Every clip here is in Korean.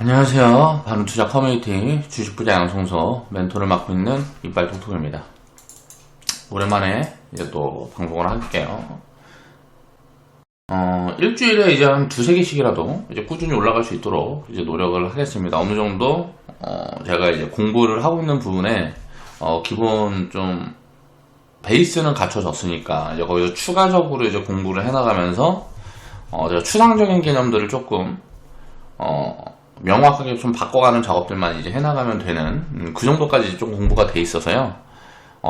안녕하세요. 바른투자 커뮤니티 주식부자 양성소 멘토를 맡고 있는 이빨 톡톡입니다. 오랜만에 이제 또 방송을 할게요. 일주일에 이제 한 두세 개씩이라도 이제 꾸준히 올라갈 수 있도록 이제 노력을 하겠습니다. 어느 정도 제가 이제 공부를 하고 있는 부분에 기본 좀 베이스는 갖춰졌으니까 이제 거기서 추가적으로 이제 공부를 해나가면서 제가 추상적인 개념들을 조금 명확하게 좀 바꿔가는 작업들만 이제 해나가면 되는 그 정도까지 좀 공부가 돼 있어서요.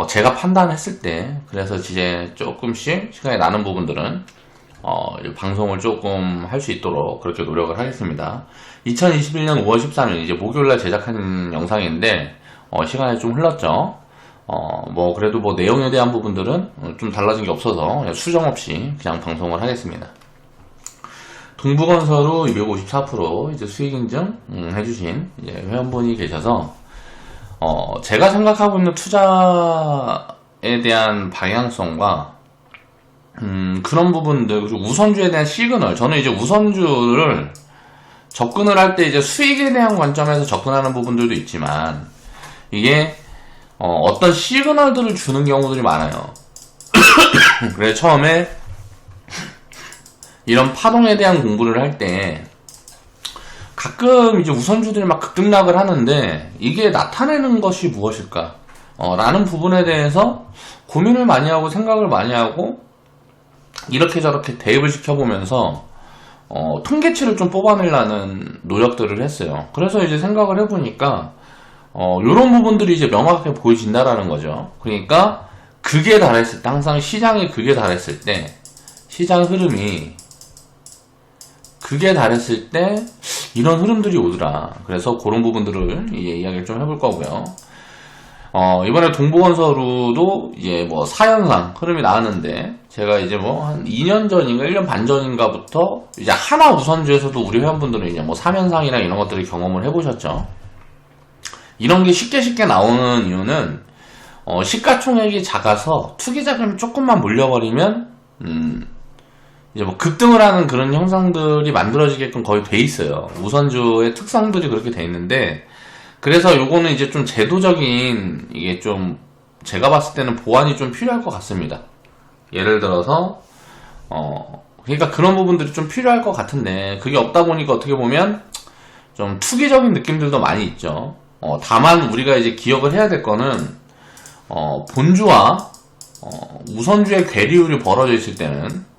제가 판단했을 때 그래서 이제 조금씩 시간이 나는 부분들은 방송을 조금 할 수 있도록 그렇게 노력을 하겠습니다. 2021년 5월 13일 이제 목요일날 제작한 영상인데 시간이 좀 흘렀죠. 그래도 내용에 대한 부분들은 좀 달라진 게 없어서 수정 없이 그냥 방송을 하겠습니다. 동부건설로 254% 이제 수익 인증 해주신 이제 회원분이 계셔서 제가 생각하고 있는 투자에 대한 방향성과 그런 부분들, 그리고 우선주에 대한 시그널, 저는 이제 우선주를 접근을 할 때 이제 수익에 대한 관점에서 접근하는 부분들도 있지만 이게 어떤 시그널들을 주는 경우들이 많아요. 그래서 처음에 이런 파동에 대한 공부를 할 때 가끔 이제 우선주들이 막 급등락을 하는데 이게 나타내는 것이 무엇일까? 라는 부분에 대해서 고민을 많이 하고 생각을 많이 하고 이렇게 저렇게 대입을 시켜보면서 통계치를 좀 뽑아내려는 노력들을 했어요. 그래서 이제 생각을 해보니까 이런 부분들이 이제 명확하게 보여진다라는 거죠. 그러니까 극에 달했을 때, 항상 시장이 극에 달했을 때 시장 흐름이 극에 달했을 때 이런 흐름들이 오더라. 그래서 그런 부분들을 이야기를 좀 해볼 거고요. 이번에 동부건설로도 이제 4연상 흐름이 나왔는데 제가 이제 한 2년 전인가 1년 반 전인가부터 이제 하나 우선주에서도 우리 회원분들은 이제 3연상이나 이런 것들을 경험을 해보셨죠. 이런 게 쉽게 나오는 이유는 시가총액이 작아서 투기자금이 조금만 몰려버리면 이제 급등을 하는 그런 형상들이 만들어지게끔 거의 돼 있어요. 우선주의 특성들이 그렇게 돼 있는데, 그래서 요거는 이제 좀 제도적인, 이게 좀 제가 봤을 때는 보완이 좀 필요할 것 같습니다. 예를 들어서 그러니까 그런 부분들이 좀 필요할 것 같은데 그게 없다 보니까 어떻게 보면 좀 투기적인 느낌들도 많이 있죠. 다만 우리가 이제 기억을 해야 될 거는 본주와 우선주의 괴리율이 벌어져 있을 때는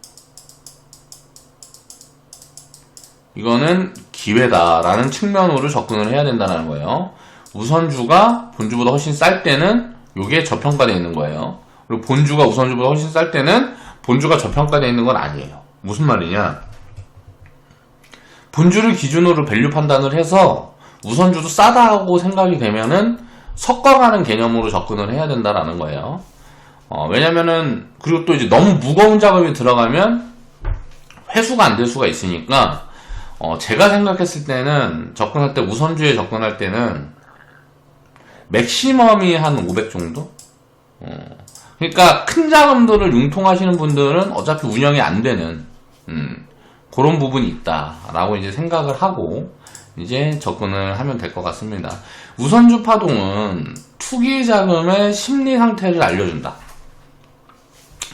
이거는 기회다라는 측면으로 접근을 해야 된다는 거예요. 우선주가 본주보다 훨씬 쌀 때는 이게 저평가되어 있는 거예요. 그리고 본주가 우선주보다 훨씬 쌀 때는 본주가 저평가되어 있는 건 아니에요. 무슨 말이냐? 본주를 기준으로 밸류 판단을 해서 우선주도 싸다고 생각이 되면은 섞어가는 개념으로 접근을 해야 된다라는 거예요. 왜냐면은 그리고 또 이제 너무 무거운 작업이 들어가면 회수가 안 될 수가 있으니까 제가 생각했을 때는 접근할 때 우선주에 접근할 때는 맥시멈이 한 500 정도? 그러니까 큰 자금들을 융통하시는 분들은 어차피 운영이 안 되는 그런 부분이 있다라고 이제 생각을 하고 이제 접근을 하면 될 것 같습니다. 우선주 파동은 투기 자금의 심리 상태를 알려준다.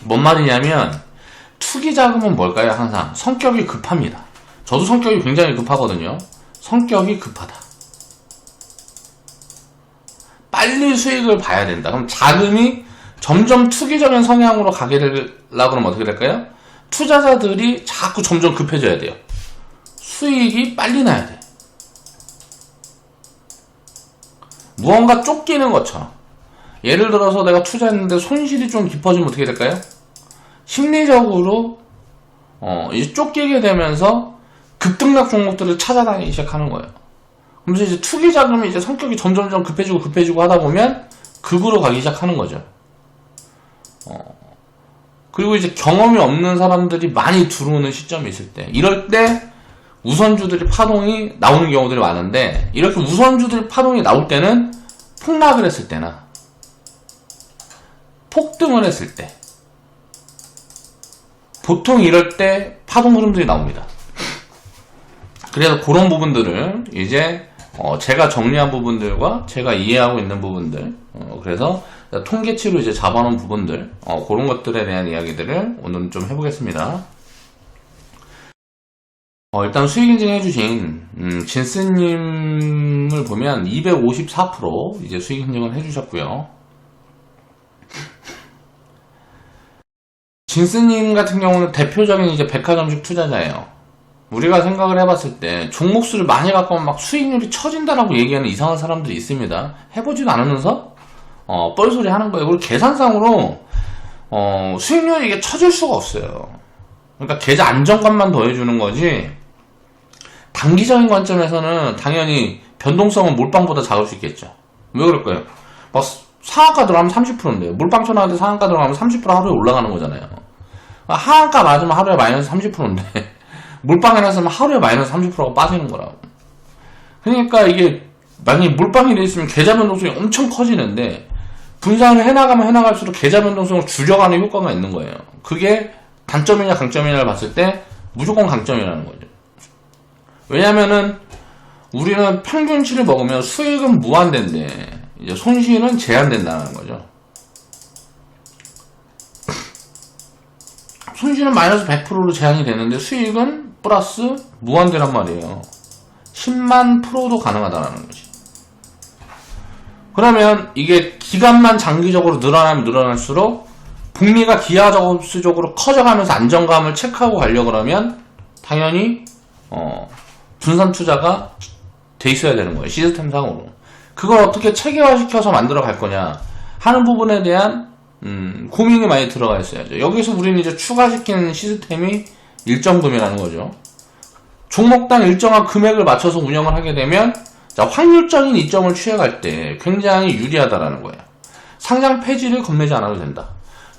뭔 말이냐면 투기 자금은 뭘까요? 항상 성격이 급합니다. 저도 성격이 굉장히 급하거든요. 성격이 급하다. 빨리 수익을 봐야 된다. 그럼 자금이 점점 투기적인 성향으로 가게 되려고 그러면 어떻게 될까요? 투자자들이 자꾸 점점 급해져야 돼요. 수익이 빨리 나야 돼. 무언가 쫓기는 것처럼. 예를 들어서 내가 투자했는데 손실이 좀 깊어지면 어떻게 될까요? 심리적으로 이제 쫓기게 되면서 급등락 종목들을 찾아다니기 시작하는 거예요. 그러면서 이제 투기 자금이 이제 성격이 점점 급해지고 하다 보면 극으로 가기 시작하는 거죠. 그리고 이제 경험이 없는 사람들이 많이 들어오는 시점이 있을 때, 이럴 때 우선주들이 파동이 나오는 경우들이 많은데, 이렇게 우선주들이 파동이 나올 때는 폭락을 했을 때나 폭등을 했을 때, 보통 이럴 때 파동 흐름들이 나옵니다. 그래서 그런 부분들을 이제 제가 정리한 부분들과 제가 이해하고 있는 부분들, 그래서 통계치로 이제 잡아놓은 부분들, 그런 것들에 대한 이야기들을 오늘 좀 해보겠습니다. 일단 수익 인증 해주신 진스님을 보면 254% 이제 수익 인증을 해주셨고요. 진스님 같은 경우는 대표적인 이제 백화점식 투자자예요. 우리가 생각을 해봤을 때 종목수를 많이 갖고 오면 막 수익률이 처진다라고 얘기하는 이상한 사람들이 있습니다. 해보지도 않으면서 뻘소리 하는 거예요. 그리고 계산상으로 수익률이 이게 처질 수가 없어요. 그러니까 계좌 안정감만 더해주는 거지, 단기적인 관점에서는 당연히 변동성은 몰빵보다 작을 수 있겠죠. 왜 그럴까요? 막 상한가 들어가면 30%인데요. 몰빵 쳐나가는데 상한가 들어가면 30% 하루에 올라가는 거잖아요. 하한가 맞으면 하루에 마이너스 30%인데 몰빵에 났으면 하루에 마이너스 30%가 빠지는 거라고. 그러니까 이게 만약에 몰빵이 돼 있으면 계좌 변동성이 엄청 커지는데, 분산을 해나가면 해나갈수록 계좌 변동성을 줄여가는 효과가 있는 거예요. 그게 단점이냐 강점이냐를 봤을 때 무조건 강점이라는 거죠. 왜냐면은 우리는 평균치를 먹으면 수익은 무한대인데 이제 손실은 제한된다는 거죠. 손실은 마이너스 100%로 제한이 되는데 수익은 플러스 무한대란 말이에요. 10만 프로도 가능하다는 거지. 그러면 이게 기간만 장기적으로 늘어나면 늘어날수록 복리가 기하급수적으로 커져가면서 안정감을 체크하고 가려고 그러면 당연히 분산 투자가 돼 있어야 되는 거예요. 시스템상으로. 그걸 어떻게 체계화시켜서 만들어 갈 거냐 하는 부분에 대한 고민이 많이 들어가 있어야죠. 여기서 우리는 이제 추가시키는 시스템이 일정금이라는 거죠. 종목당 일정한 금액을 맞춰서 운영을 하게 되면 확률적인 이점을 취해갈 때 굉장히 유리하다라는 거예요. 상장 폐지를 겁내지 않아도 된다.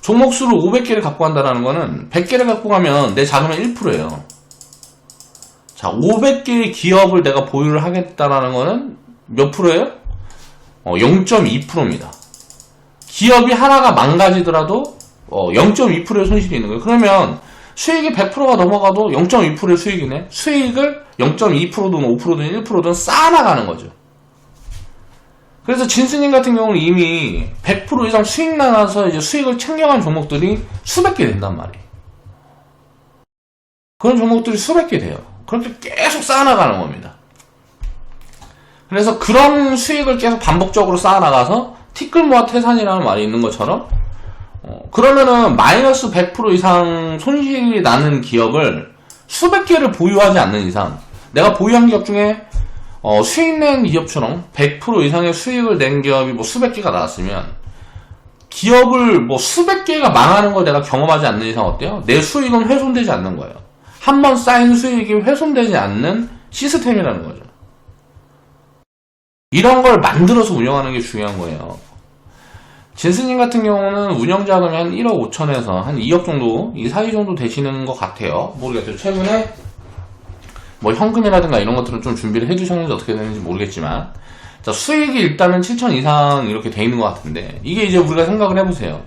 종목수를 500개를 갖고 간다는 거는 100개를 갖고 가면 내 자금의 1%예요. 자, 500개의 기업을 내가 보유를 하겠다라는 거는 몇 프로예요? 0.2%입니다. 기업이 하나가 망가지더라도 0.2%의 손실이 있는 거예요. 그러면 수익이 100%가 넘어가도 0.2%의 수익이네. 수익을 0.2%든 5%든 1%든 쌓아나가는 거죠. 그래서 진스님 같은 경우는 이미 100% 이상 수익 나가서 이제 수익을 챙겨간 종목들이 수백 개 된단 말이에요. 그런 종목들이 수백 개 돼요. 그렇게 계속 쌓아나가는 겁니다. 그래서 그런 수익을 계속 반복적으로 쌓아나가서 티끌 모아 태산이라는 말이 있는 것처럼, 그러면은 마이너스 100% 이상 손실이 나는 기업을 수백 개를 보유하지 않는 이상, 내가 보유한 기업 중에 수익 낸 기업처럼 100% 이상의 수익을 낸 기업이 뭐 수백 개가 나왔으면, 기업을 뭐 수백 개가 망하는 걸 내가 경험하지 않는 이상 어때요? 내 수익은 훼손되지 않는 거예요. 한번 쌓인 수익이 훼손되지 않는 시스템이라는 거죠. 이런 걸 만들어서 운영하는 게 중요한 거예요. 진스님 같은 경우는 운영 자금이 한 1억 5천에서 한 2억 정도, 이 사이 정도 되시는 것 같아요. 모르겠어요. 최근에 뭐 현금이라든가 이런 것들은 좀 준비를 해두셨는지 어떻게 되는지 모르겠지만, 자, 수익이 일단은 7천 이상 이렇게 돼 있는 것 같은데, 이게 이제 우리가 생각을 해보세요.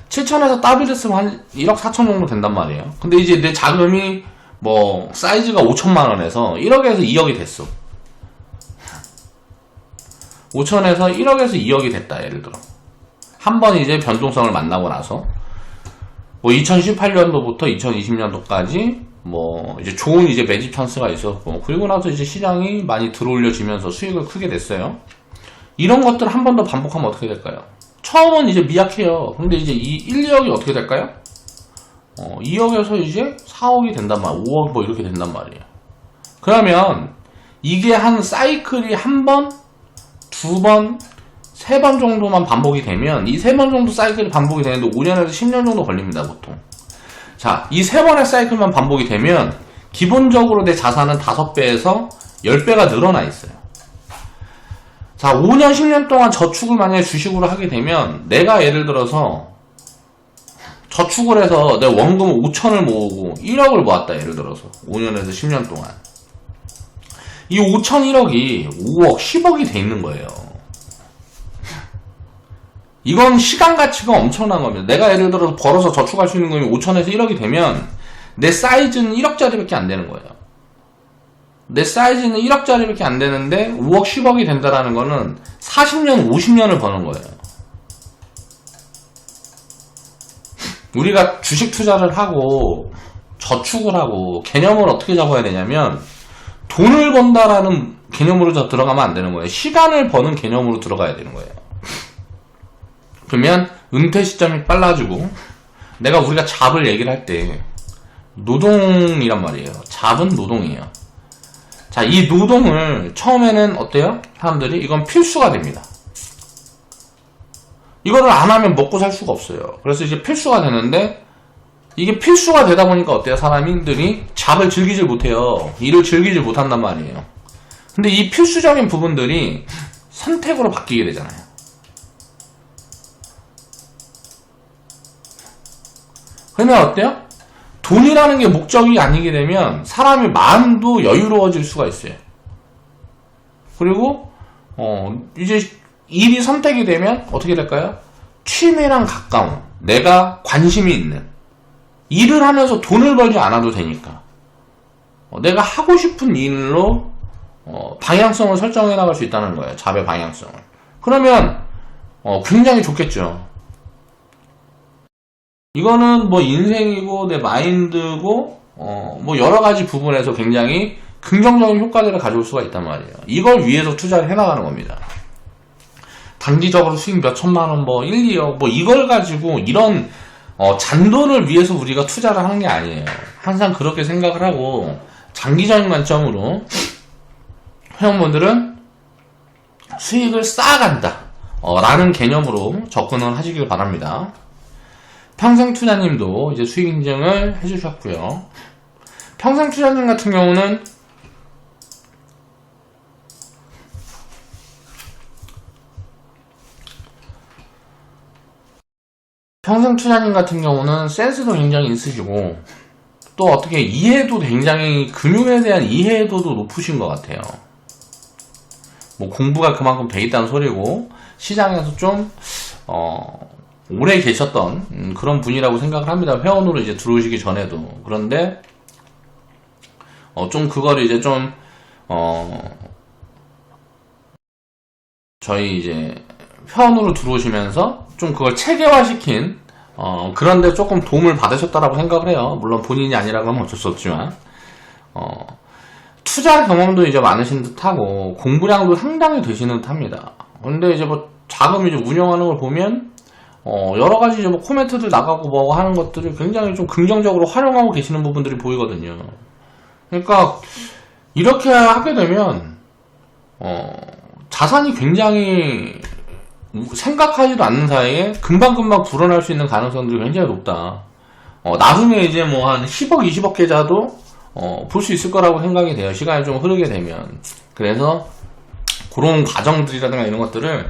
7천에서 더블 했으면 한 1억 4천 정도 된단 말이에요. 근데 이제 내 자금이 뭐 사이즈가 5천만 원에서 1억에서 2억이 됐어. 5천에서 1억에서 2억이 됐다, 예를 들어. 한 번 이제 변동성을 만나고 나서 뭐 2018년도부터 2020년도까지 뭐 이제 좋은 이제 매집 찬스가 있었고, 그리고 나서 이제 시장이 많이 들어올려지면서 수익을 크게 냈어요. 이런 것들 한 번 더 반복하면 어떻게 될까요? 처음은 이제 미약해요. 근데 이제 이 1, 2억이 어떻게 될까요? 2억에서 이제 4억이 된단 말이에요. 5억 뭐 이렇게 된단 말이에요. 그러면 이게 한 사이클이 한 번, 두 번, 세 번 정도만 반복이 되면, 이 세 번 정도 사이클이 반복이 되는데 5년에서 10년 정도 걸립니다, 보통. 자, 이 세 번의 사이클만 반복이 되면 기본적으로 내 자산은 5배에서 10배가 늘어나 있어요. 자, 5년, 10년 동안 저축을 만약에 주식으로 하게 되면, 내가 예를 들어서 저축을 해서 내 원금 5천을 모으고 1억을 모았다, 예를 들어서 5년에서 10년 동안. 이 5천 1억이 5억, 10억이 돼 있는 거예요. 이건 시간 가치가 엄청난 겁니다. 내가 예를 들어서 벌어서 저축할 수 있는 금이 5천에서 1억이 되면 내 사이즈는 1억짜리밖에 안 되는 거예요. 내 사이즈는 1억짜리밖에 안 되는데 5억, 10억이 된다라는 거는 40년, 50년을 버는 거예요. 우리가 주식 투자를 하고 저축을 하고 개념을 어떻게 잡아야 되냐면 돈을 번다라는 개념으로 들어가면 안 되는 거예요. 시간을 버는 개념으로 들어가야 되는 거예요. 그러면 은퇴 시점이 빨라지고 우리가 잡을 얘기를 할 때 노동이란 말이에요. 잡은 노동이에요. 자, 이 노동을 처음에는 어때요? 사람들이 이건 필수가 됩니다. 이거를 안 하면 먹고 살 수가 없어요. 그래서 이제 필수가 되는데 이게 필수가 되다 보니까 어때요? 사람들이 잡을 즐기질 못해요. 일을 즐기질 못한단 말이에요. 근데 이 필수적인 부분들이 선택으로 바뀌게 되잖아요. 그러면 어때요? 돈이라는 게 목적이 아니게 되면 사람의 마음도 여유로워질 수가 있어요. 그리고 이제 일이 선택이 되면 어떻게 될까요? 취미랑 가까운, 내가 관심이 있는 일을 하면서 돈을 벌지 않아도 되니까 내가 하고 싶은 일로 방향성을 설정해 나갈 수 있다는 거예요. 잡의 방향성을. 그러면 굉장히 좋겠죠. 이거는 뭐 인생이고 내 마인드고 뭐 여러 가지 부분에서 굉장히 긍정적인 효과들을 가져올 수가 있단 말이에요. 이걸 위해서 투자를 해나가는 겁니다. 단기적으로 수익 몇 천만 원, 뭐 1, 2억, 뭐 이걸 가지고 이런 잔돈을 위해서 우리가 투자를 하는 게 아니에요. 항상 그렇게 생각을 하고 장기적인 관점으로 회원분들은 수익을 쌓아간다 라는 개념으로 접근을 하시길 바랍니다. 평생투자님도 이제 수익 인증을 해주셨고요. 평생투자님 같은 경우는 센스도 굉장히 있으시고 또 어떻게 이해도 굉장히 금융에 대한 이해도도 높으신 것 같아요. 뭐 공부가 그만큼 돼 있다는 소리고 시장에서 좀 오래 계셨던 그런 분이라고 생각을 합니다. 회원으로 이제 들어오시기 전에도. 그런데 좀 그거를 이제 좀 저희 이제 회원으로 들어오시면서 좀 그걸 체계화시킨 그런데 조금 도움을 받으셨다라고 생각을 해요. 물론 본인이 아니라고 하면 어쩔 수 없지만 투자 경험도 이제 많으신 듯하고 공부량도 상당히 되시는 듯합니다. 근데 이제 뭐 자금 이제 운영하는 걸 보면 여러 가지 이제 뭐 코멘트들 나가고 뭐 하는 것들을 굉장히 좀 긍정적으로 활용하고 계시는 부분들이 보이거든요. 그러니까 이렇게 하게 되면 자산이 굉장히 생각하지도 않는 사이에 금방금방 불어날 수 있는 가능성들이 굉장히 높다. 나중에 이제 뭐 한 10억, 20억 계좌도 볼 수 있을 거라고 생각이 돼요. 시간이 좀 흐르게 되면. 그래서 그런 과정들이라든가 이런 것들을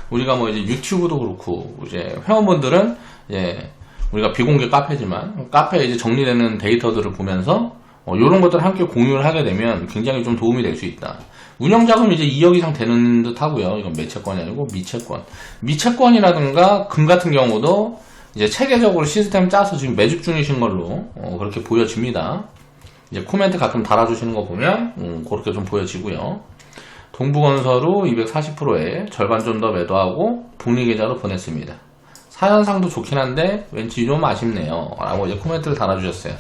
우리가 뭐 이제 유튜브도 그렇고 이제 회원분들은 이제 우리가 비공개 카페지만 카페에 이제 정리되는 데이터들을 보면서 이런 것들을 함께 공유를 하게 되면 굉장히 좀 도움이 될 수 있다. 운영자금 이제 2억 이상 되는 듯 하고요. 이건 매채권이 아니고 미채권. 미채권이라든가 금 같은 경우도 이제 체계적으로 시스템 짜서 지금 매집 중이신 걸로 그렇게 보여집니다. 이제 코멘트 가끔 달아주시는 거 보면 그렇게 좀 보여지고요. 동부건설로 240%에 절반 좀 더 매도하고 복리계좌로 보냈습니다. 사연상도 좋긴 한데 왠지 좀 아쉽네요 라고 이제 코멘트를 달아주셨어요.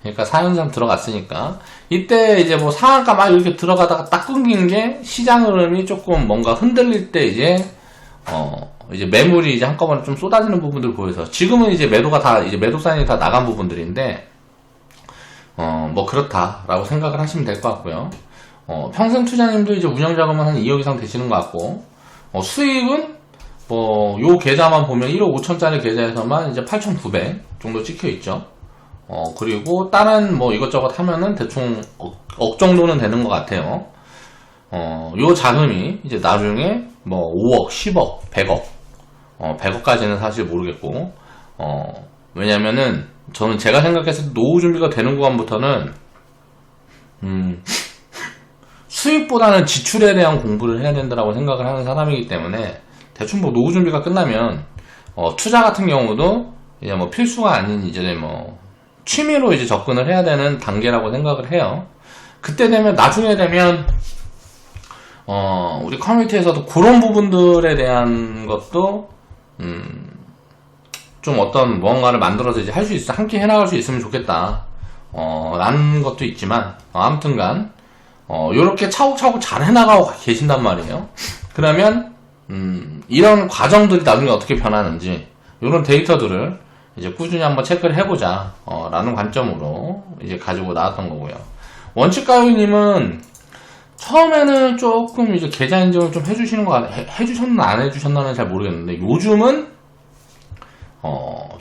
그러니까 사연상 들어갔으니까 이때 이제 뭐 상한가 막 이렇게 들어가다가 딱 끊긴 게 시장 흐름이 조금 뭔가 흔들릴 때 이제 매물이 이제 한꺼번에 좀 쏟아지는 부분들 보여서 지금은 이제 매도가 다 이제 매도 사인이 다 나간 부분들인데 뭐 그렇다라고 생각을 하시면 될 것 같고요. 평생 투자님도 이제 운영자금은 한 2억 이상 되시는 것 같고 수익은 뭐 요 계좌만 보면 1억 5천짜리 계좌에서만 이제 8,900 정도 찍혀 있죠. 그리고 다른 뭐 이것저것 하면은 대충 억 정도는 되는 것 같아요. 요 자금이 이제 나중에 뭐 5억, 10억, 100억, 100억까지는 사실 모르겠고, 왜냐면은 저는 제가 생각했을 때 노후 준비가 되는 구간부터는, 수익보다는 지출에 대한 공부를 해야 된다고 생각을 하는 사람이기 때문에, 대충 뭐 노후 준비가 끝나면, 투자 같은 경우도 이제 뭐 필수가 아닌 이제 뭐, 취미로 이제 접근을 해야 되는 단계라고 생각을 해요. 그때 되면, 나중에 되면, 우리 커뮤니티에서도 그런 부분들에 대한 것도, 좀 어떤 무언가를 만들어서 이제 할 수 있어, 함께 해나갈 수 있으면 좋겠다. 라는 것도 있지만, 아무튼간, 요렇게 차곡차곡 잘 해나가고 계신단 말이에요. 그러면, 이런 과정들이 나중에 어떻게 변하는지, 요런 데이터들을 이제 꾸준히 한번 체크를 해보자, 라는 관점으로 이제 가지고 나왔던 거고요. 원칙가요님은 처음에는 조금 이제 계좌 인증을 좀 해주시는 거 해주셨나 안 해주셨나는 잘 모르겠는데, 요즘은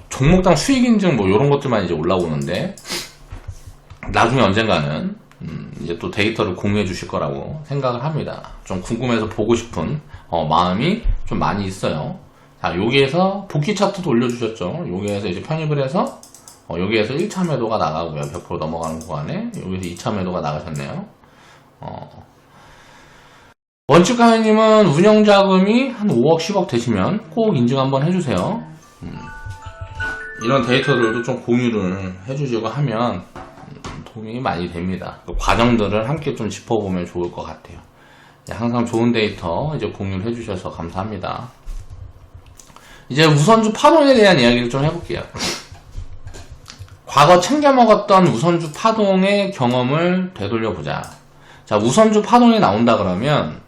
종목당 수익 인증 뭐 요런 것들만 이제 올라오는데, 나중에 언젠가는 이제 또 데이터를 공유해 주실 거라고 생각을 합니다. 좀 궁금해서 보고 싶은 마음이 좀 많이 있어요. 자, 여기에서 복귀 차트도 올려주셨죠. 여기에서 이제 편입을 해서 여기에서 1차 매도가 나가고요. 100% 넘어가는 구간에 여기서 2차 매도가 나가셨네요. 원칙가요님은 운영자금이 한 5억 10억 되시면 꼭 인증 한번 해주세요. 이런 데이터들도 좀 공유를 해주시고 하면 도움이 많이 됩니다. 그 과정들을 함께 좀 짚어보면 좋을 것 같아요. 항상 좋은 데이터 이제 공유를 해주셔서 감사합니다. 이제 우선주 파동에 대한 이야기를 좀 해볼게요. 과거 챙겨 먹었던 우선주 파동의 경험을 되돌려보자. 자, 우선주 파동이 나온다 그러면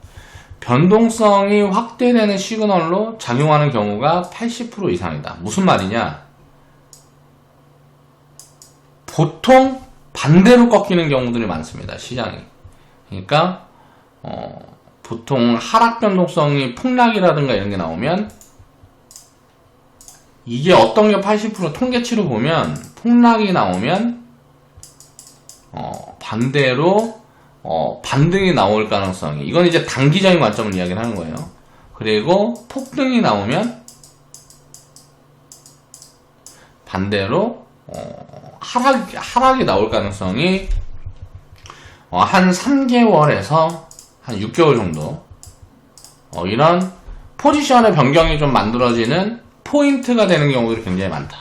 변동성이 확대되는 시그널로 작용하는 경우가 80% 이상이다. 무슨 말이냐? 보통 반대로 꺾이는 경우들이 많습니다. 시장이. 그러니까 보통 하락 변동성이 폭락이라든가 이런 게 나오면, 이게 어떤 게 80% 통계치로 보면 폭락이 나오면 반대로 반등이 나올 가능성이, 이건 이제 단기적인 관점을 이야기를 하는 거예요. 그리고 폭등이 나오면 반대로 하락이 나올 가능성이 한 3개월에서 한 6개월 정도, 이런 포지션의 변경이 좀 만들어지는 포인트가 되는 경우들이 굉장히 많다.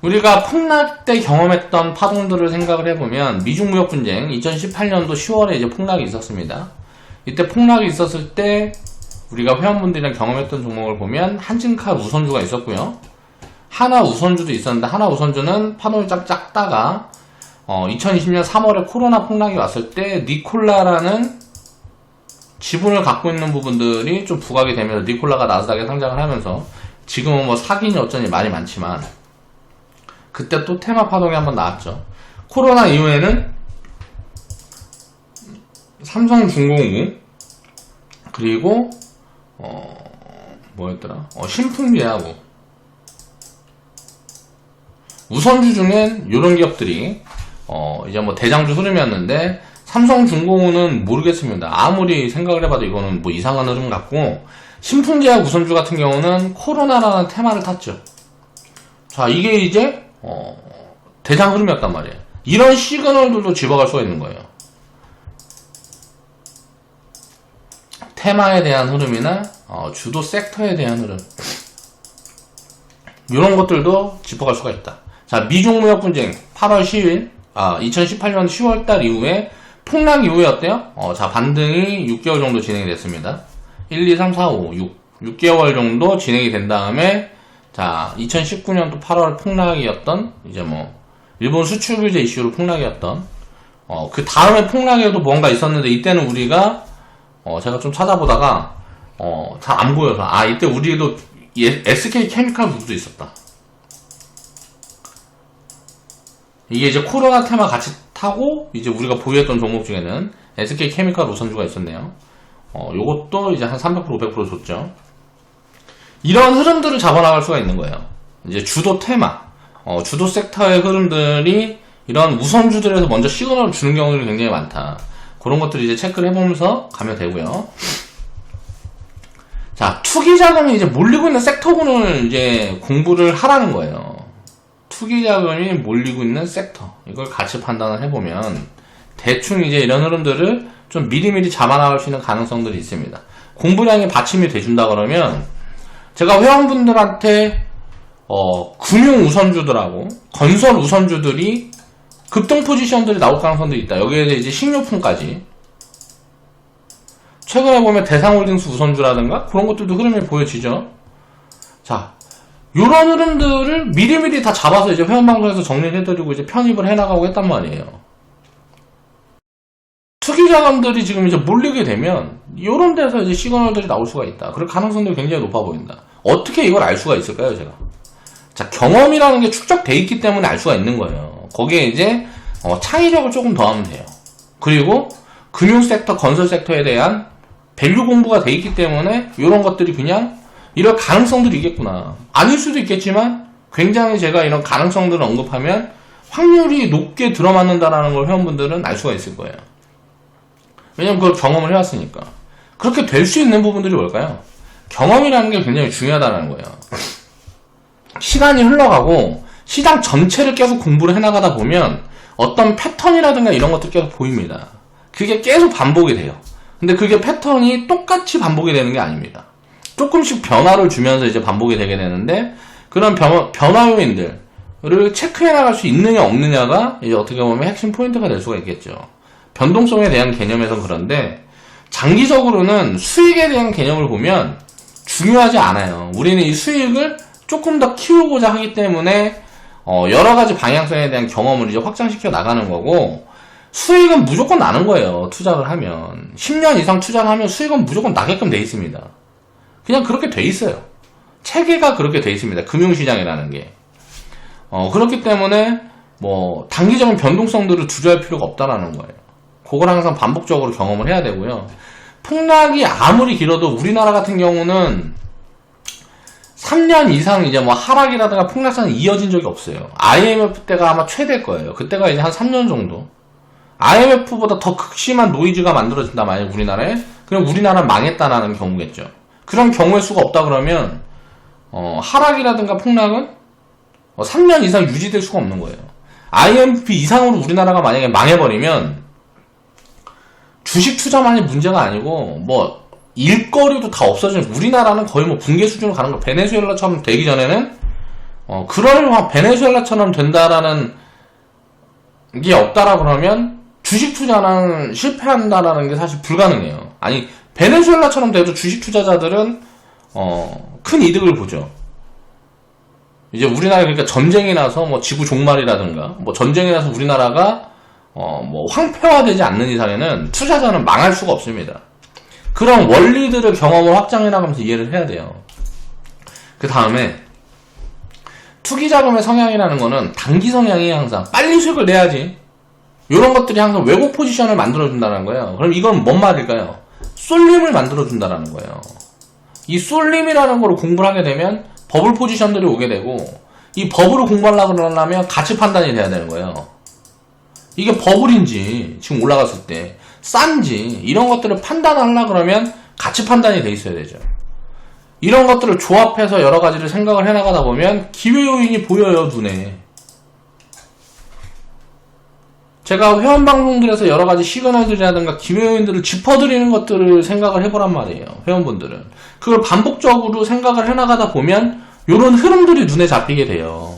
우리가 폭락 때 경험했던 파동들을 생각을 해보면, 미중무역 분쟁 2018년도 10월에 이제 폭락이 있었습니다. 이때 폭락이 있었을 때 우리가 회원분들이랑 경험했던 종목을 보면 한진칼 우선주가 있었고요. 하나 우선주도 있었는데, 하나 우선주는 파동이 쫙 작다가 2020년 3월에 코로나 폭락이 왔을 때 니콜라라는 지분을 갖고 있는 부분들이 좀 부각이 되면서 니콜라가 나스닥에 상장을 하면서, 지금은 뭐 사기니 어쩌니 말이 많지만 그때 또 테마 파동이 한번 나왔죠. 코로나 이후에는 삼성중공업, 그리고 뭐였더라? 신풍제하고, 우선주 중엔 이런 기업들이 이제 뭐 대장주 흐름이었는데, 삼성중공업은 모르겠습니다. 아무리 생각을 해봐도 이거는 뭐 이상한 흐름 같고, 신풍제약 우선주 같은 경우는 코로나라는 테마를 탔죠. 자, 이게 이제 대장 흐름이었단 말이에요. 이런 시그널들도 집어갈 수가 있는 거예요. 테마에 대한 흐름이나 주도 섹터에 대한 흐름, 이런 것들도 짚어갈 수가 있다. 자, 미중무역 분쟁 8월 10일 2018년 10월달 이후에 폭락 이후에 어때요? 자, 반등이 6개월 정도 진행이 됐습니다. 1, 2, 3, 4, 5, 6개월 정도 진행이 된 다음에, 자, 2019년도 8월 폭락이었던, 이제 뭐 일본 수출 규제 이슈로 폭락이었던, 그 다음에 폭락에도 뭔가 있었는데, 이때는 우리가 제가 좀 찾아보다가 잘 안 보여서, 이때 우리도 SK 케미칼 부도 있었다. 이게 이제 코로나 테마 같이 타고 이제 우리가 보유했던 종목 중에는 SK 케미칼 우선주가 있었네요. 요것도 이제 한 300% 500% 줬죠. 이런 흐름들을 잡아나갈 수가 있는 거예요. 이제 주도 테마, 주도 섹터의 흐름들이 이런 우선주들에서 먼저 시그널을 주는 경우들이 굉장히 많다. 그런 것들을 이제 체크를 해보면서 가면 되고요. 자, 투기 자금이 이제 몰리고 있는 섹터군을 이제 공부를 하라는 거예요. 투기 자금이 몰리고 있는 섹터, 이걸 같이 판단을 해보면 대충 이제 이런 흐름들을 좀 미리미리 잡아나갈 수 있는 가능성들이 있습니다. 공부량이 받침이 돼준다 그러면, 제가 회원분들한테 금융 우선주들하고 건설 우선주들이 급등 포지션들이 나올 가능성도 있다. 여기에 이제 식료품까지. 최근에 보면 대상홀딩스 우선주라든가 그런 것들도 흐름이 보여지죠. 자, 요런 흐름들을 미리미리 다 잡아서 이제 회원방송에서 정리를 해드리고 이제 편입을 해나가고 했단 말이에요. 투기자금들이 지금 이제 몰리게 되면 요런 데서 이제 시그널들이 나올 수가 있다. 그럴 가능성도 굉장히 높아 보인다. 어떻게 이걸 알 수가 있을까요, 제가? 자, 경험이라는 게 축적돼 있기 때문에 알 수가 있는 거예요. 거기에 이제 창의력을 조금 더하면 돼요. 그리고 금융 섹터, 건설 섹터에 대한 밸류 공부가 돼 있기 때문에 이런 것들이 그냥 이럴 가능성들이 있겠구나. 아닐 수도 있겠지만 굉장히 제가 이런 가능성들을 언급하면 확률이 높게 들어맞는다라는 걸 회원분들은 알 수가 있을 거예요. 왜냐면 그걸 경험을 해왔으니까. 그렇게 될 수 있는 부분들이 뭘까요? 경험이라는 게 굉장히 중요하다는 거예요. 시간이 흘러가고 시장 전체를 계속 공부를 해나가다 보면 어떤 패턴이라든가 이런 것들이 계속 보입니다. 그게 계속 반복이 돼요. 근데 그게 패턴이 똑같이 반복이 되는 게 아닙니다. 조금씩 변화를 주면서 이제 반복이 되게 되는데 그런 변화 요인들을 체크해 나갈 수 있느냐 없느냐가 이제 어떻게 보면 핵심 포인트가 될 수가 있겠죠. 변동성에 대한 개념에선 그런데 장기적으로는 수익에 대한 개념을 보면 중요하지 않아요. 우리는 이 수익을 조금 더 키우고자 하기 때문에 여러 가지 방향성에 대한 경험을 이제 확장시켜 나가는 거고 수익은 무조건 나는 거예요. 투자를 하면 10년 이상 투자를 하면 수익은 무조건 나게끔 돼 있습니다. 그냥 그렇게 돼 있어요. 체계가 그렇게 돼 있습니다. 금융시장이라는 게 그렇기 때문에 뭐 단기적인 변동성들을 두려워할 필요가 없다라는 거예요. 그걸 항상 반복적으로 경험을 해야 되고요. 폭락이 아무리 길어도 우리나라 같은 경우는 3년 이상 이제 뭐 하락이라든가 폭락상이 이어진 적이 없어요. IMF 때가 아마 최대일 거예요. 그때가 이제 한 3년 정도. IMF보다 더 극심한 노이즈가 만들어진다 만약 우리나라에 그럼 우리나라는 망했다라는 경우겠죠. 그런 경우의 수가 없다 그러면 하락이라든가 폭락은 3년 이상 유지될 수가 없는 거예요. IMF 이상으로 우리나라가 만약에 망해버리면 주식 투자만이 문제가 아니고 뭐 일거리도 다 없어지는 우리나라는 거의 뭐 붕괴 수준으로 가는 거. 베네수엘라처럼 되기 전에는 그럴 베네수엘라처럼 된다라는 게 없다라 그러면 주식 투자는 실패한다라는 게 사실 불가능해요. 아니 베네수엘라처럼 돼도 주식 투자자들은 큰 이득을 보죠. 이제 우리나라 그러니까 전쟁이 나서 뭐 지구 종말이라든가 뭐 전쟁이 나서 우리나라가 뭐 황폐화되지 않는 이상에는 투자자는 망할 수가 없습니다. 그런 원리들을 경험을 확장해 나가면서 이해를 해야 돼요. 그 다음에 투기자금의 성향이라는 거는 단기 성향이 항상 빨리 수익을 내야지. 이런 것들이 항상 왜곡 포지션을 만들어준다는 거예요. 그럼 이건 뭔 말일까요? 쏠림을 만들어준다는 거예요. 이 쏠림이라는 걸 공부를 하게 되면 버블 포지션들이 오게 되고 이 버블을 공부하려고 그러려면 가치 판단이 돼야 되는 거예요. 이게 버블인지 지금 올라갔을 때 싼지 이런 것들을 판단하려고 그러면 가치 판단이 돼 있어야 되죠. 이런 것들을 조합해서 여러 가지를 생각을 해나가다 보면 기회 요인이 보여요, 눈에. 제가 회원방송들에서 여러 가지 시그널들이라든가 기회 요인들을 짚어드리는 것들을 생각을 해보란 말이에요, 회원분들은. 그걸 반복적으로 생각을 해나가다 보면 이런 흐름들이 눈에 잡히게 돼요.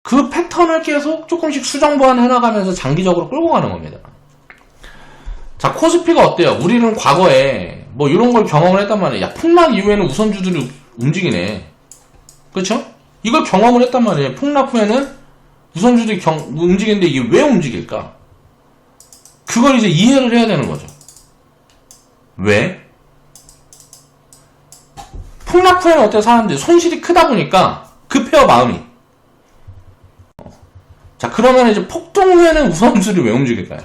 그 패턴을 계속 조금씩 수정 보완해 나가면서 장기적으로 끌고 가는 겁니다. 자, 코스피가 어때요? 우리는 과거에 뭐 이런 걸 경험을 했단 말이에요. 야, 폭락 이후에는 우선주들이 움직이네. 그쵸? 이걸 경험을 했단 말이에요. 폭락 후에는 우선주들이 움직이는데 이게 왜 움직일까? 그걸 이제 이해를 해야 되는 거죠. 왜? 폭락 후에는 어때요? 사람들이 손실이 크다 보니까 급해요, 마음이. 자, 그러면 이제 폭등 후에는 우선주들이 왜 움직일까요?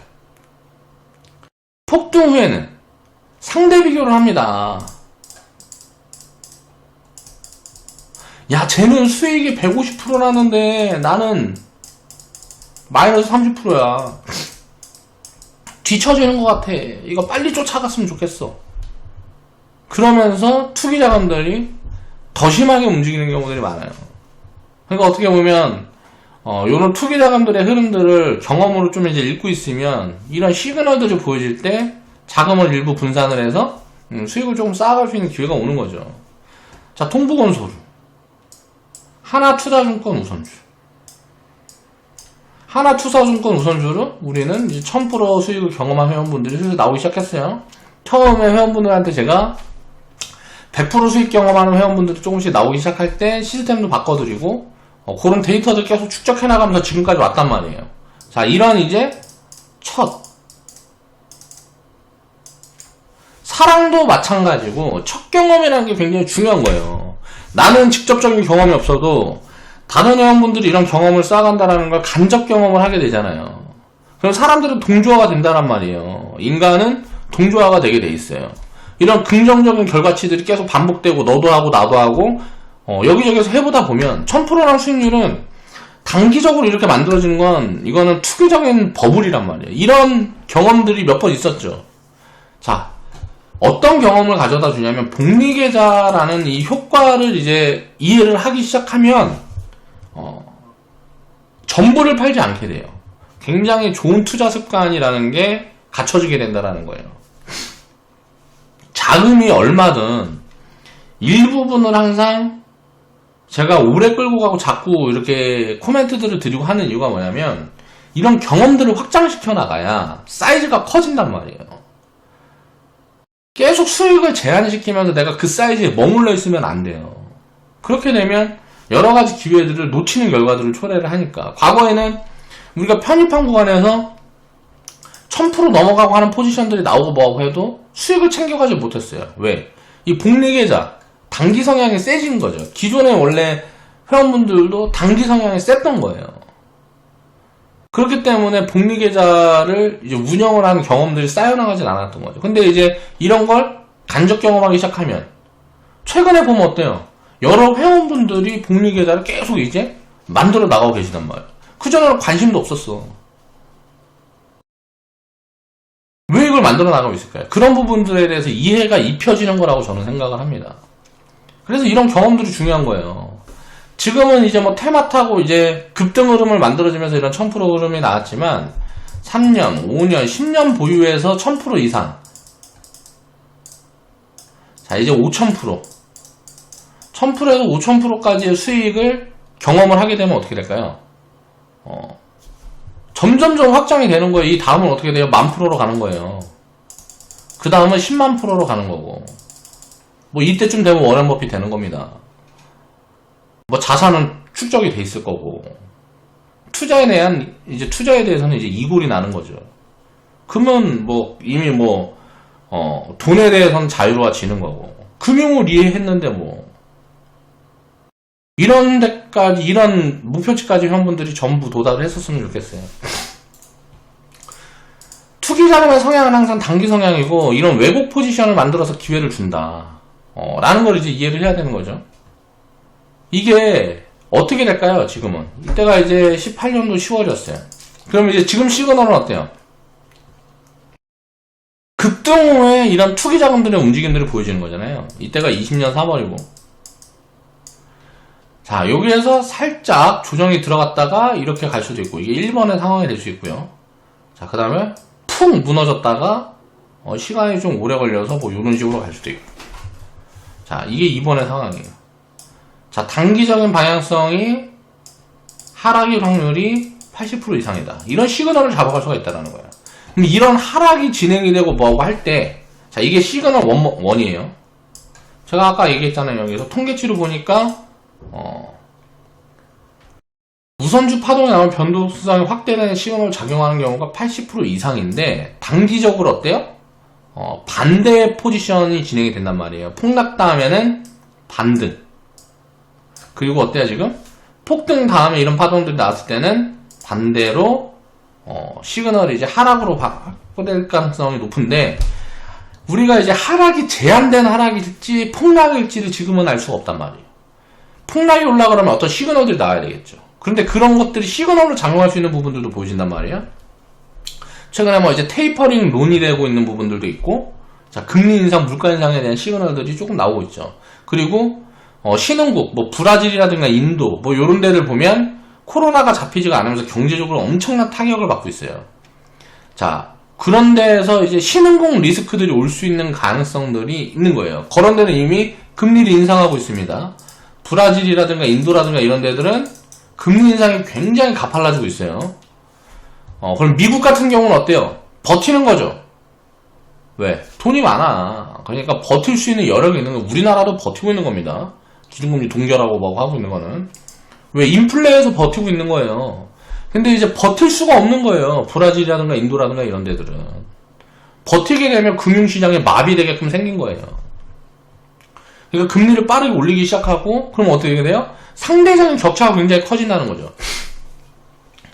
폭등 후에는 상대 비교를 합니다. 야, 쟤는 수익이 150%라는데 나는 마이너스 30%야. 뒤처지는 것 같아. 이거 빨리 쫓아갔으면 좋겠어. 그러면서 투기자금들이 더 심하게 움직이는 경우들이 많아요. 그러니까 어떻게 보면 요런 투기자금들의 흐름들을 경험으로 좀 이제 읽고 있으면 이런 시그널들이 보여질 때 자금을 일부 분산을 해서 수익을 조금 쌓아갈 수 있는 기회가 오는 거죠. 자, 통보건소주, 하나투자증권 우선주. 하나투자증권 우선주로 우리는 이제 1000% 수익을 경험한 회원분들이 슬슬 나오기 시작했어요. 처음에 회원분들한테 제가 100% 수익 경험하는 회원분들이 조금씩 나오기 시작할 때 시스템도 바꿔드리고 그런 데이터들 계속 축적해 나가면서 지금까지 왔단 말이에요. 자, 이런 이제 사랑도 마찬가지고 첫 경험이라는 게 굉장히 중요한 거예요. 나는 직접적인 경험이 없어도 다른 회원분들이 이런 경험을 쌓아간다는 걸 간접 경험을 하게 되잖아요. 그럼 사람들은 동조화가 된다란 말이에요. 인간은 동조화가 되게 돼 있어요. 이런 긍정적인 결과치들이 계속 반복되고 너도 하고 나도 하고 여기저기서 해보다 보면 1000%라는 수익률은 단기적으로 이렇게 만들어진 건 이거는 투기적인 버블이란 말이에요. 이런 경험들이 몇 번 있었죠. 자, 어떤 경험을 가져다 주냐면 복리계좌라는 이 효과를 이제 이해를 하기 시작하면 전부를 팔지 않게 돼요. 굉장히 좋은 투자 습관이라는 게 갖춰지게 된다는 거예요. 자금이 얼마든 일부분은 항상 제가 오래 끌고 가고 자꾸 이렇게 코멘트들을 드리고 하는 이유가 뭐냐면 이런 경험들을 확장시켜 나가야 사이즈가 커진단 말이에요. 계속 수익을 제한시키면서 내가 그 사이즈에 머물러 있으면 안 돼요. 그렇게 되면 여러 가지 기회들을 놓치는 결과들을 초래를 하니까 과거에는 우리가 편입한 구간에서 1000% 넘어가고 하는 포지션들이 나오고 뭐하고 해도 수익을 챙겨가지 못했어요. 왜? 이 복리계좌 단기 성향이 세진 거죠. 기존에 원래 회원분들도 단기 성향이 셌던 거예요. 그렇기 때문에 복리계좌를 이제 운영을 하는 경험들이 쌓여나가진 않았던 거죠. 근데 이제 이런 걸 간접 경험하기 시작하면 최근에 보면 어때요? 여러 회원분들이 복리계좌를 계속 이제 만들어 나가고 계시단 말이에요. 그전에는 관심도 없었어. 왜 이걸 만들어 나가고 있을까요? 그런 부분들에 대해서 이해가 입혀지는 거라고 저는 생각을 합니다. 그래서 이런 경험들이 중요한 거예요. 지금은 이제 뭐 테마 타고 이제 급등 흐름을 만들어지면서 이런 1000% 흐름이 나왔지만 3년, 5년, 10년 보유해서 1000% 이상. 자, 이제 5000%. 1000%에서 5000%까지의 수익을 경험을 하게 되면 어떻게 될까요? 점점점 확장이 되는 거예요. 이 다음은 어떻게 돼요? 10,000%로 가는 거예요. 그 다음은 10만 %로 가는 거고. 뭐 이때쯤 되면 워렌 버핏 되는 겁니다. 뭐 자산은 축적이 돼 있을 거고. 투자에 대해서는 이제 이골이 나는 거죠. 그러면 뭐 이미 돈에 대해서는 자유로워지는 거고. 금융을 이해했는데 이런 데까지, 이런 목표치까지 회원분들이 전부 도달을 했었으면 좋겠어요. 투기 자금의 성향은 항상 단기 성향이고, 이런 왜곡 포지션을 만들어서 기회를 준다. 라는 걸 이제 이해를 해야 되는 거죠. 이게 어떻게 될까요, 지금은? 이때가 이제 18년도 10월이었어요. 그럼 이제 지금 시그널은 어때요? 급등 후에 이런 투기 자금들의 움직임들이 보여지는 거잖아요. 이때가 20년 3월이고. 자, 여기에서 살짝 조정이 들어갔다가 이렇게 갈 수도 있고, 이게 1번의 상황이 될 수 있고요. 자, 그 다음에 푹 무너졌다가 시간이 좀 오래 걸려서 이런 식으로 갈 수도 있고. 자, 이게 2번의 상황이에요. 자, 단기적인 방향성이 하락일 확률이 80% 이상이다. 이런 시그널을 잡아갈 수가 있다는 거예요. 그럼 이런 하락이 진행이 되고 뭐하고 할 때, 자, 이게 시그널 1이에요. 제가 아까 얘기했잖아요. 여기서 통계치로 보니까 우선주 파동이 나오면 변동수상이 확대되는 시그널을 작용하는 경우가 80% 이상인데 단기적으로 어때요? 반대 포지션이 진행이 된단 말이에요. 폭락 다음에는 반등. 그리고 어때요 지금? 폭등 다음에 이런 파동들이 나왔을 때는 반대로 시그널이 이제 하락으로 바꿔될 가능성이 높은데 우리가 이제 하락이 제한된 하락일지 폭락일지를 지금은 알 수가 없단 말이에요. 폭락이 올라가려면 어떤 시그널들이 나와야 되겠죠. 그런데 그런 것들이 시그널로 작용할 수 있는 부분들도 보여진단 말이에요. 최근에 이제 테이퍼링 론이 되고 있는 부분들도 있고, 자, 금리 인상, 물가 인상에 대한 시그널들이 조금 나오고 있죠. 그리고 신흥국, 브라질이라든가 인도, 요런 데를 보면 코로나가 잡히지가 않으면서 경제적으로 엄청난 타격을 받고 있어요. 자, 그런 데에서 이제 신흥국 리스크들이 올 수 있는 가능성들이 있는 거예요. 그런 데는 이미 금리를 인상하고 있습니다. 브라질이라든가 인도라든가 이런 데들은 금리 인상이 굉장히 가팔라지고 있어요. 그럼 미국 같은 경우는 어때요? 버티는 거죠. 왜? 돈이 많아. 그러니까 버틸 수 있는 여력이 있는 거. 우리나라도 버티고 있는 겁니다. 기준금리 동결하고 뭐 하고 있는 거는. 왜? 인플레에서 버티고 있는 거예요. 근데 이제 버틸 수가 없는 거예요. 브라질이라든가 인도라든가 이런 데들은. 버티게 되면 금융시장에 마비되게끔 생긴 거예요. 그러니까 금리를 빠르게 올리기 시작하고, 그럼 어떻게 돼요? 상대적인 격차가 굉장히 커진다는 거죠.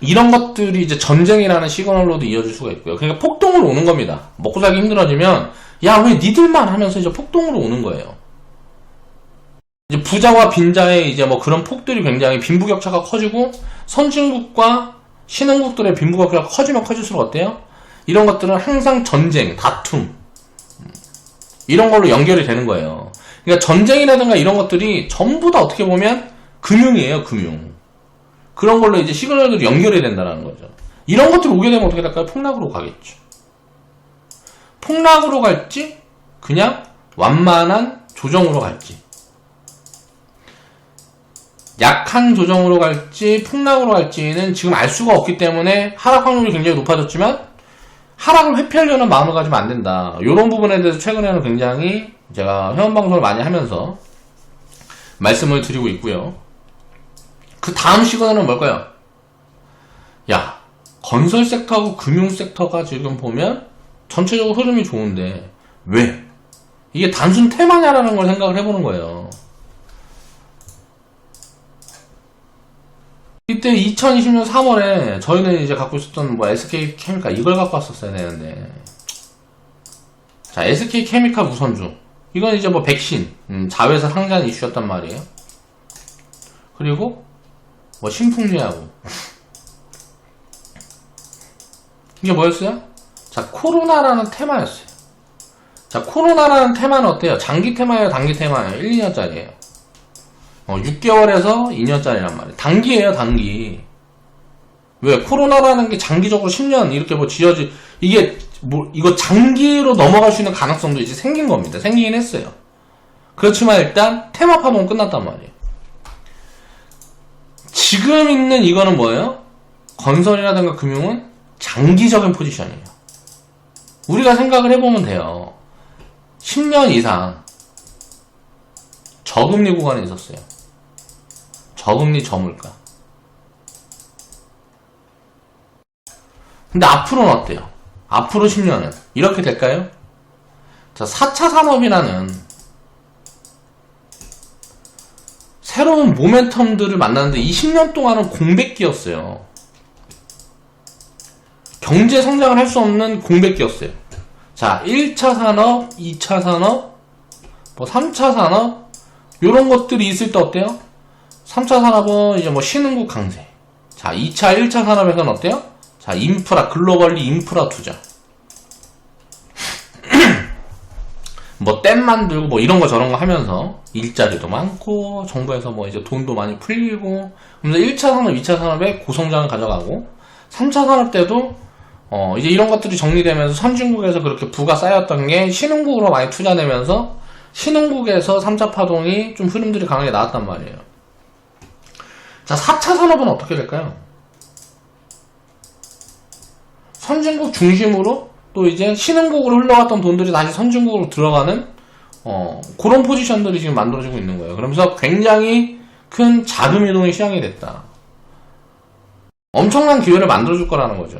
이런 것들이 이제 전쟁이라는 시그널로도 이어질 수가 있고요. 그러니까 폭동으로 오는 겁니다. 먹고 살기 힘들어지면, 야, 왜 니들만 하면서 이제 폭동으로 오는 거예요. 이제 부자와 빈자의 이제 뭐 그런 폭들이 굉장히 빈부격차가 커지고, 선진국과 신흥국들의 빈부격차가 커지면 커질수록 어때요? 이런 것들은 항상 전쟁, 다툼, 이런 걸로 연결이 되는 거예요. 그러니까 전쟁이라든가 이런 것들이 전부 다 어떻게 보면 금융이에요, 금융. 그런 걸로 이제 시그널들이 연결이 된다는 거죠. 이런 것들이 오게 되면 어떻게 될까요? 폭락으로 가겠죠. 폭락으로 갈지, 그냥 완만한 조정으로 갈지. 약한 조정으로 갈지, 폭락으로 갈지는 지금 알 수가 없기 때문에 하락 확률이 굉장히 높아졌지만, 하락을 회피하려는 마음을 가지면 안 된다. 이런 부분에 대해서 최근에는 굉장히 제가 회원방송을 많이 하면서 말씀을 드리고 있고요. 그 다음 시그널은 뭘까요? 야, 건설 섹터하고 금융 섹터가 지금 보면 전체적으로 흐름이 좋은데 왜? 이게 단순 테마냐라는 걸 생각을 해보는 거예요. 이때 2020년 3월에 저희는 이제 갖고 있었던 뭐 SK 케미칼 이걸 갖고 왔었어야 되는데, 자, SK 케미칼 우선주 이건 이제 뭐 백신 자회사 상장 이슈였단 말이에요. 그리고 뭐 신풍제하고 이게 뭐였어요? 자, 코로나라는 테마였어요. 자, 코로나라는 테마는 어때요? 장기 테마예요, 단기 테마예요? 1, 2년짜리예요. 6개월에서 2년짜리란 말이에요. 단기예요, 단기. 왜? 코로나라는 게 장기적으로 10년 이렇게 뭐 이게 뭐 이거 장기로 넘어갈 수 있는 가능성도 이제 생긴 겁니다. 생기긴 했어요. 그렇지만 일단 테마 파동은 끝났단 말이에요. 지금 있는 이거는 뭐예요? 건설이라든가 금융은 장기적인 포지션이에요. 우리가 생각을 해보면 돼요. 10년 이상 저금리 구간에 있었어요. 저금리 저물가. 근데 앞으로는 어때요? 앞으로 10년은 이렇게 될까요? 자, 4차 산업이라는 새로운 모멘텀들을 만났는데 20년 동안은 공백기였어요. 경제 성장을 할 수 없는 공백기였어요. 자, 1차 산업, 2차 산업, 뭐 3차 산업 요런 것들이 있을 때 어때요? 3차 산업은 이제 뭐 신흥국 강세. 자, 2차, 1차 산업에서는 어때요? 자, 인프라, 글로벌리 인프라 투자. 뭐 댐 만들고 뭐 이런 거 저런 거 하면서 일자리도 많고 정부에서 뭐 이제 돈도 많이 풀리고, 그러면서 1차 산업, 2차 산업에 고성장을 가져가고, 3차 산업 때도 이제 이런 것들이 정리되면서 선진국에서 그렇게 부가 쌓였던 게 신흥국으로 많이 투자되면서 신흥국에서 3차 파동이 좀 흐름들이 강하게 나왔단 말이에요. 자, 4차 산업은 어떻게 될까요? 선진국 중심으로 또 이제 신흥국으로 흘러갔던 돈들이 다시 선진국으로 들어가는 그런 포지션들이 지금 만들어지고 있는 거예요. 그러면서 굉장히 큰 자금 이동이 시작이 됐다. 엄청난 기회를 만들어줄 거라는 거죠.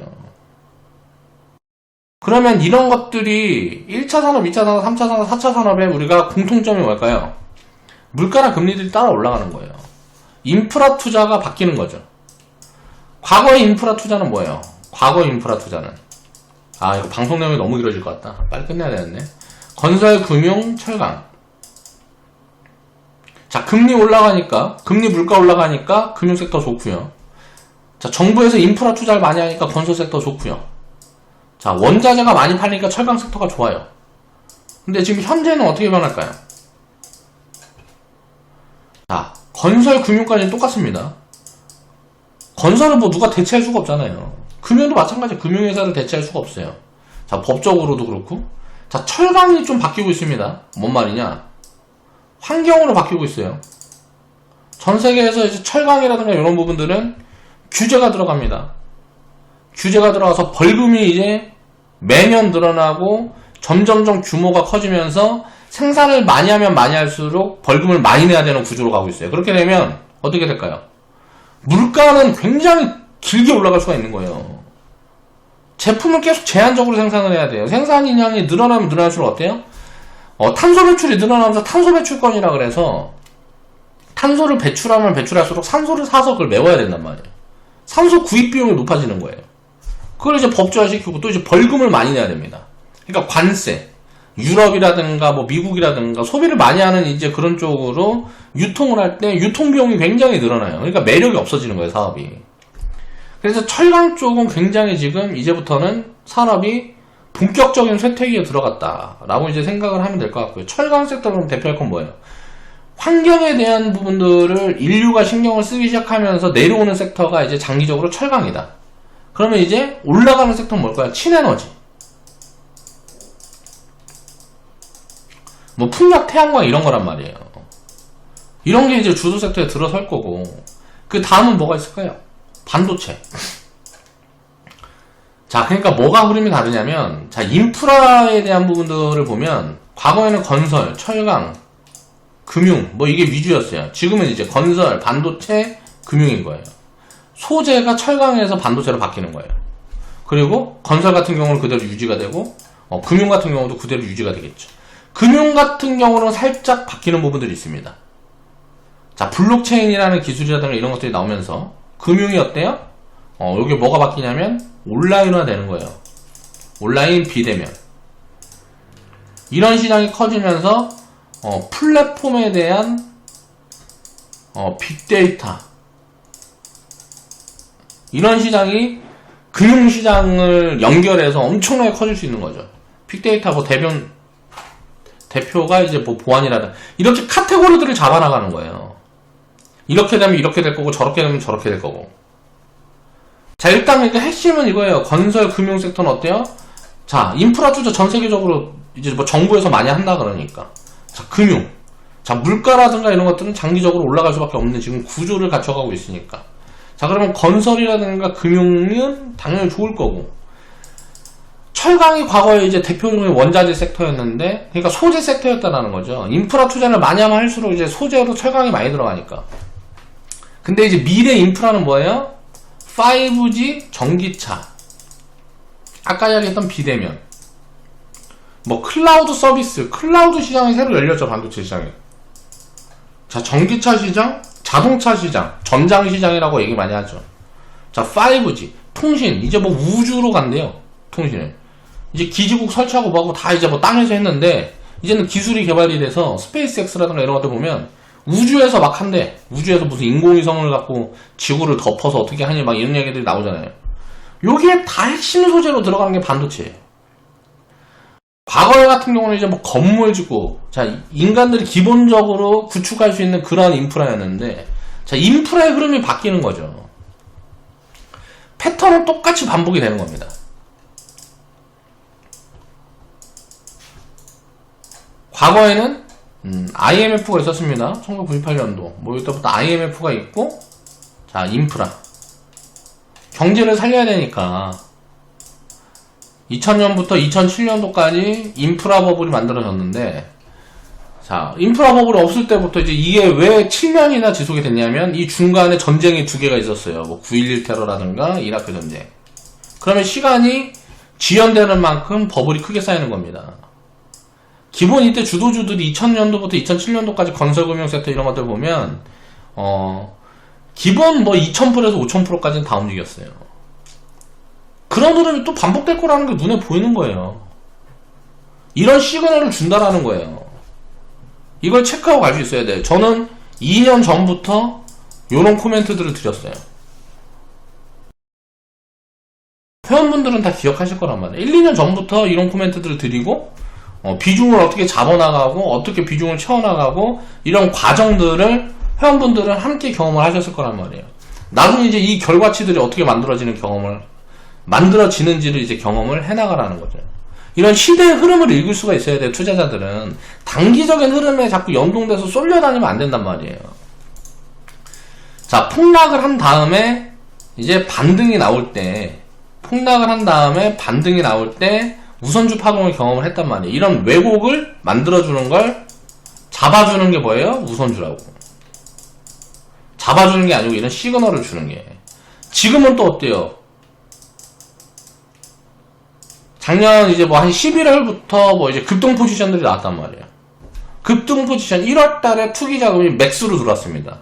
그러면 이런 것들이 1차 산업, 2차 산업, 3차 산업, 4차 산업에 우리가 공통점이 뭘까요? 물가나 금리들이 따라 올라가는 거예요. 인프라 투자가 바뀌는 거죠. 과거의 인프라 투자는 뭐예요? 과거의 인프라 투자는, 이거 방송 내용이 너무 길어질 것 같다. 빨리 끝내야 되겠네. 건설, 금융, 철강. 자, 금리 올라가니까, 금리 물가 올라가니까 금융 섹터 좋고요. 자, 정부에서 인프라 투자를 많이 하니까 건설 섹터 좋고요. 자, 원자재가 많이 팔리니까 철강 섹터가 좋아요. 근데 지금 현재는 어떻게 변할까요? 자, 건설, 금융까지는 똑같습니다. 건설은 뭐 누가 대체할 수가 없잖아요. 금융도 마찬가지. 금융회사를 대체할 수가 없어요. 자, 법적으로도 그렇고. 자, 철강이 좀 바뀌고 있습니다. 뭔 말이냐? 환경으로 바뀌고 있어요. 전 세계에서 이제 철강이라든가 이런 부분들은 규제가 들어갑니다. 규제가 들어가서 벌금이 이제 매년 늘어나고 점점점 규모가 커지면서 생산을 많이 하면 많이 할수록 벌금을 많이 내야 되는 구조로 가고 있어요. 그렇게 되면 어떻게 될까요? 물가는 굉장히 길게 올라갈 수가 있는 거예요. 제품을 계속 제한적으로 생산을 해야 돼요. 생산량이 늘어나면 늘어날수록 어때요? 탄소 배출이 늘어나면서 탄소 배출권이라 그래서 탄소를 배출하면 배출할수록 산소를 사서 그걸 메워야 된단 말이에요. 산소 구입 비용이 높아지는 거예요. 그걸 이제 법조화시키고 또 이제 벌금을 많이 내야 됩니다. 그러니까 관세, 유럽이라든가 뭐 미국이라든가 소비를 많이 하는 이제 그런 쪽으로 유통을 할 때 유통 비용이 굉장히 늘어나요. 그러니까 매력이 없어지는 거예요, 사업이. 그래서 철강 쪽은 굉장히 지금 이제부터는 산업이 본격적인 쇠퇴기에 들어갔다라고 이제 생각을 하면 될 것 같고요. 철강 섹터는 대표할 건 뭐예요? 환경에 대한 부분들을 인류가 신경을 쓰기 시작하면서 내려오는 섹터가 이제 장기적으로 철강이다. 그러면 이제 올라가는 섹터는 뭘까요? 친에너지. 뭐 풍력, 태양광 이런 거란 말이에요. 이런 게 이제 주도 섹터에 들어설 거고, 그 다음은 뭐가 있을까요? 반도체. 자, 그러니까 뭐가 흐름이 다르냐면, 자, 인프라에 대한 부분들을 보면 과거에는 건설, 철강, 금융 뭐 이게 위주였어요. 지금은 이제 건설, 반도체, 금융인 거예요. 소재가 철강에서 반도체로 바뀌는 거예요. 그리고 건설 같은 경우는 그대로 유지가 되고 금융 같은 경우도 그대로 유지가 되겠죠. 금융 같은 경우는 살짝 바뀌는 부분들이 있습니다. 자, 블록체인이라는 기술이라든가 이런 것들이 나오면서 금융이 어때요? 여기 뭐가 바뀌냐면 온라인화 되는 거예요. 온라인 비대면. 이런 시장이 커지면서 플랫폼에 대한 빅데이터, 이런 시장이 금융시장을 연결해서 엄청나게 커질 수 있는 거죠. 빅데이터 뭐 대표가 이제 뭐 보안이라든 이렇게 카테고리들을 잡아나가는 거예요. 이렇게 되면 이렇게 될 거고 저렇게 되면 저렇게 될 거고. 자, 일단 그러니까 핵심은 이거예요. 건설, 금융 섹터는 어때요? 자, 인프라 투자 전 세계적으로 이제 뭐 정부에서 많이 한다 그러니까. 자, 금융. 자, 물가라든가 이런 것들은 장기적으로 올라갈 수밖에 없는 지금 구조를 갖춰가고 있으니까. 자, 그러면 건설이라든가 금융은 당연히 좋을 거고. 철강이 과거에 이제 대표적인 원자재 섹터였는데, 그러니까 소재 섹터였다는 거죠. 인프라 투자를 많이 하면 할수록 이제 소재로 철강이 많이 들어가니까. 근데 이제 미래 인프라는 뭐예요? 5G, 전기차. 아까 이야기했던 비대면. 뭐 클라우드 서비스, 클라우드 시장이 새로 열렸죠, 반도체 시장에. 자, 전기차 시장, 자동차 시장, 전장 시장이라고 얘기 많이 하죠. 자, 5G, 통신, 이제 뭐 우주로 간대요, 통신을. 이제 기지국 설치하고 뭐하고 다 이제 뭐 땅에서 했는데, 이제는 기술이 개발이 돼서 스페이스X라든가 이런 것들 보면 우주에서 막 한대. 우주에서 무슨 인공위성을 갖고 지구를 덮어서 어떻게 하니 막 이런 얘기들이 나오잖아요. 요게 다 핵심 소재로 들어가는 게 반도체예요. 과거 같은 경우는 이제 뭐 건물 짓고, 자, 인간들이 기본적으로 구축할 수 있는 그런 인프라였는데, 자, 인프라의 흐름이 바뀌는 거죠. 패턴은 똑같이 반복이 되는 겁니다. 과거에는 IMF가 있었습니다. 1998년도. 뭐 이때부터 IMF가 있고, 자, 인프라. 경제를 살려야 되니까 2000년부터 2007년도까지 인프라 버블이 만들어졌는데, 자, 인프라 버블이 없을 때부터 이제 이게 왜 7년이나 지속이 됐냐면 이 중간에 전쟁이 두 개가 있었어요. 뭐 9.11 테러라든가 이라크 전쟁. 그러면 시간이 지연되는 만큼 버블이 크게 쌓이는 겁니다. 기본 이때 주도주들이 2000년도부터 2007년도까지 건설금융 섹터 이런 것들 보면 기본 뭐 2000%에서 5000%까지는 다 움직였어요. 그런 흐름이 또 반복될 거라는 게 눈에 보이는 거예요. 이런 시그널을 준다라는 거예요. 이걸 체크하고 갈 수 있어야 돼요. 저는 2년 전부터 이런 코멘트들을 드렸어요. 회원분들은 다 기억하실 거란 말이에요. 1, 2년 전부터 이런 코멘트들을 드리고 비중을 어떻게 잡아나가고 어떻게 비중을 채워나가고 이런 과정들을 회원분들은 함께 경험을 하셨을 거란 말이에요. 나중에 이제 이 결과치들이 어떻게 만들어지는지를 이제 경험을 해나가라는 거죠. 이런 시대의 흐름을 읽을 수가 있어야 돼요. 투자자들은 단기적인 흐름에 자꾸 연동돼서 쏠려다니면 안 된단 말이에요. 자, 폭락을 한 다음에 이제 반등이 나올 때 폭락을 한 다음에 반등이 나올 때 우선주 파동을 경험을 했단 말이에요. 이런 왜곡을 만들어주는 걸 잡아주는 게 뭐예요? 우선주라고. 잡아주는 게 아니고 이런 시그널을 주는 게. 지금은 또 어때요? 작년 이제 뭐 한 11월부터 뭐 이제 급등 포지션들이 나왔단 말이에요. 급등 포지션 1월 달에 투기 자금이 맥스로 들어왔습니다.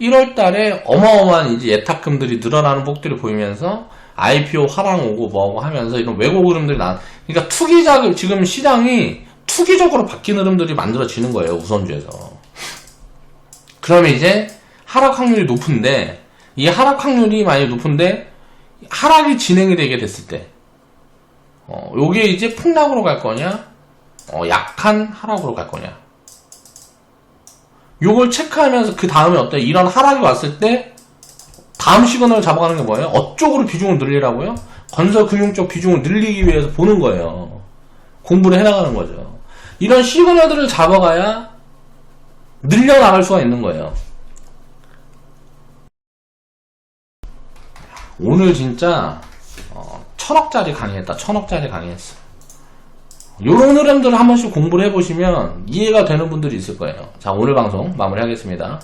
1월 달에 어마어마한 이제 예탁금들이 늘어나는 폭들이 보이면서 IPO 화랑 오고 뭐하고 하면서 이런 왜곡 흐름들이 그러니까 투기 자금, 지금 시장이 투기적으로 바뀌는 흐름들이 만들어지는 거예요, 우선주에서. 그러면 이제 하락 확률이 높은데, 이 하락 확률이 많이 높은데, 하락이 진행이 되게 됐을 때, 요게 이제 폭락으로 갈 거냐, 약한 하락으로 갈 거냐. 요걸 체크하면서 그 다음에 어때? 이런 하락이 왔을 때, 다음 시그널을 잡아가는 게 뭐예요? 어쪽으로 비중을 늘리라고요? 건설 금융 쪽 비중을 늘리기 위해서 보는 거예요. 공부를 해나가는 거죠. 이런 시그널들을 잡아가야 늘려나갈 수가 있는 거예요. 오늘 진짜 1000억짜리 강의했다. 1000억짜리 강의했어. 요런 흐름들을 한 번씩 공부를 해보시면 이해가 되는 분들이 있을 거예요. 자, 오늘 방송 마무리하겠습니다.